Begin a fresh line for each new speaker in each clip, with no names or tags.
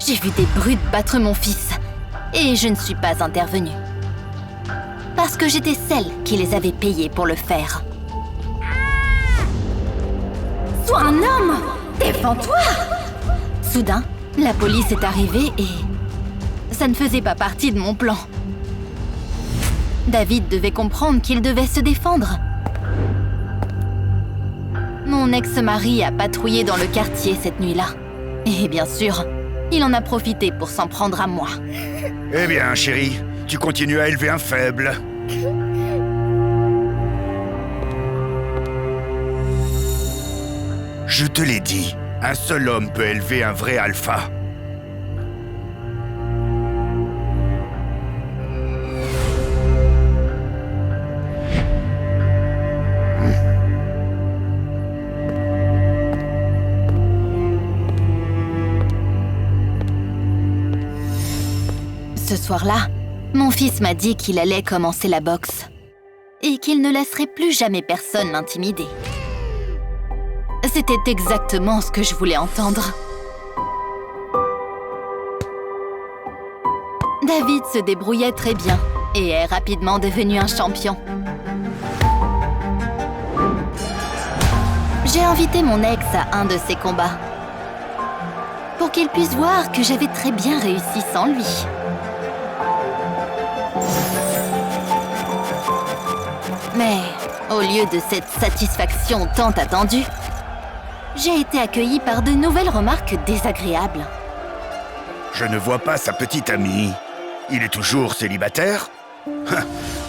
J'ai vu des brutes battre mon fils et je ne suis pas intervenue. Parce que j'étais celle qui les avait payés pour le faire. Sois un homme! Défends-toi! Soudain, la police est arrivée et ça ne faisait pas partie de mon plan. David devait comprendre qu'il devait se défendre. Mon ex-mari a patrouillé dans le quartier cette nuit-là. Et bien sûr, il en a profité pour s'en prendre à moi.
Eh bien, chérie, tu continues à élever un faible. Je te l'ai dit, un seul homme peut élever un vrai alpha.
Ce soir-là, mon fils m'a dit qu'il allait commencer la boxe et qu'il ne laisserait plus jamais personne l'intimider. C'était exactement ce que je voulais entendre. David se débrouillait très bien et est rapidement devenu un champion. J'ai invité mon ex à un de ses combats pour qu'il puisse voir que j'avais très bien réussi sans lui. Mais au lieu de cette satisfaction tant attendue, j'ai été accueillie par de nouvelles remarques désagréables.
Je ne vois pas sa petite amie. Il est toujours célibataire?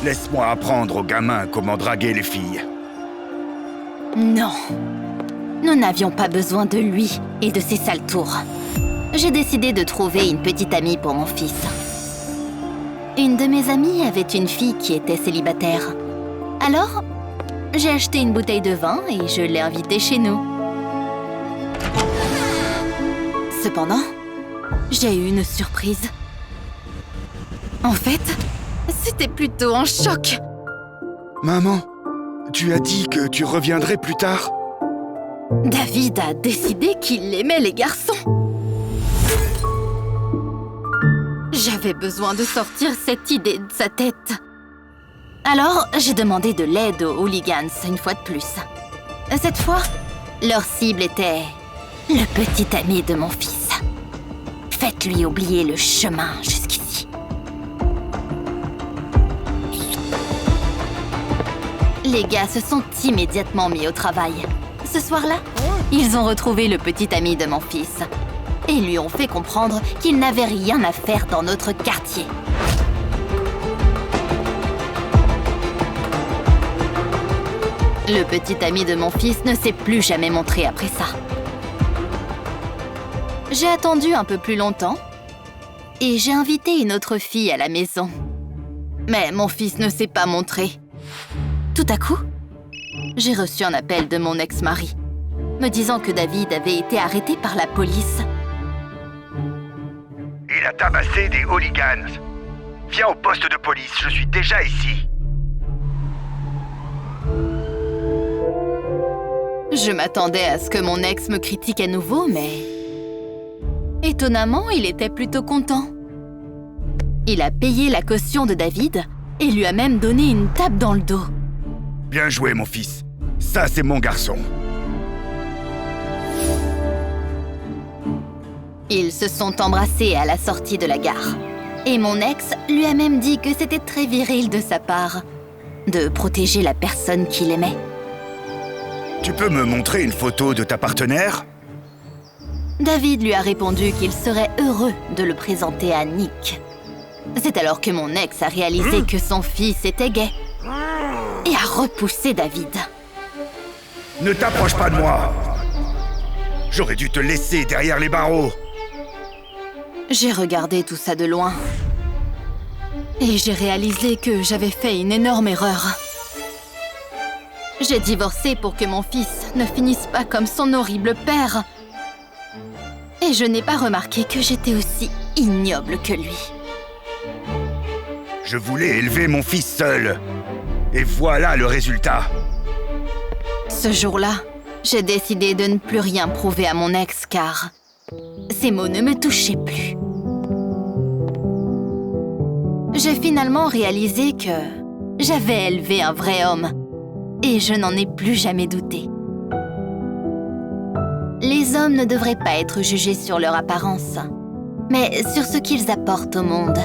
Laisse-moi apprendre aux gamins comment draguer les filles.
Non, nous n'avions pas besoin de lui et de ses sales tours. J'ai décidé de trouver une petite amie pour mon fils. Une de mes amies avait une fille qui était célibataire. Alors, j'ai acheté une bouteille de vin et je l'ai invitée chez nous. Cependant, j'ai eu une surprise. En fait, c'était plutôt un choc.
Maman, tu as dit que tu reviendrais plus tard?
David a décidé qu'il aimait les garçons. J'avais besoin de sortir cette idée de sa tête. Alors, j'ai demandé de l'aide aux hooligans une fois de plus. Cette fois, leur cible était le petit ami de mon fils. Faites-lui oublier le chemin jusqu'ici. Les gars se sont immédiatement mis au travail. Ce soir-là, ils ont retrouvé le petit ami de mon fils et lui ont fait comprendre qu'il n'avait rien à faire dans notre quartier. Le petit ami de mon fils ne s'est plus jamais montré après ça. J'ai attendu un peu plus longtemps et j'ai invité une autre fille à la maison. Mais mon fils ne s'est pas montré. Tout à coup, j'ai reçu un appel de mon ex-mari, me disant que David avait été arrêté par la police.
Il a tabassé des hooligans. Viens au poste de police, je suis déjà ici.
Je m'attendais à ce que mon ex me critique à nouveau, mais... étonnamment, il était plutôt content. Il a payé la caution de David et lui a même donné une tape dans le dos.
Bien joué, mon fils. Ça, c'est mon garçon.
Ils se sont embrassés à la sortie de la gare. Et mon ex lui a même dit que c'était très viril de sa part de protéger la personne qu'il aimait.
Tu peux me montrer une photo de ta partenaire?
David lui a répondu qu'il serait heureux de le présenter à Nick. C'est alors que mon ex a réalisé que son fils était gay et a repoussé David.
Ne t'approche pas de moi! J'aurais dû te laisser derrière les barreaux.
J'ai regardé tout ça de loin et j'ai réalisé que j'avais fait une énorme erreur. J'ai divorcé pour que mon fils ne finisse pas comme son horrible père. Et je n'ai pas remarqué que j'étais aussi ignoble que lui.
Je voulais élever mon fils seul. Et voilà le résultat.
Ce jour-là, j'ai décidé de ne plus rien prouver à mon ex car Ces mots ne me touchaient plus. J'ai finalement réalisé que j'avais élevé un vrai homme, et je n'en ai plus jamais douté. Les hommes ne devraient pas être jugés sur leur apparence, mais sur ce qu'ils apportent au monde.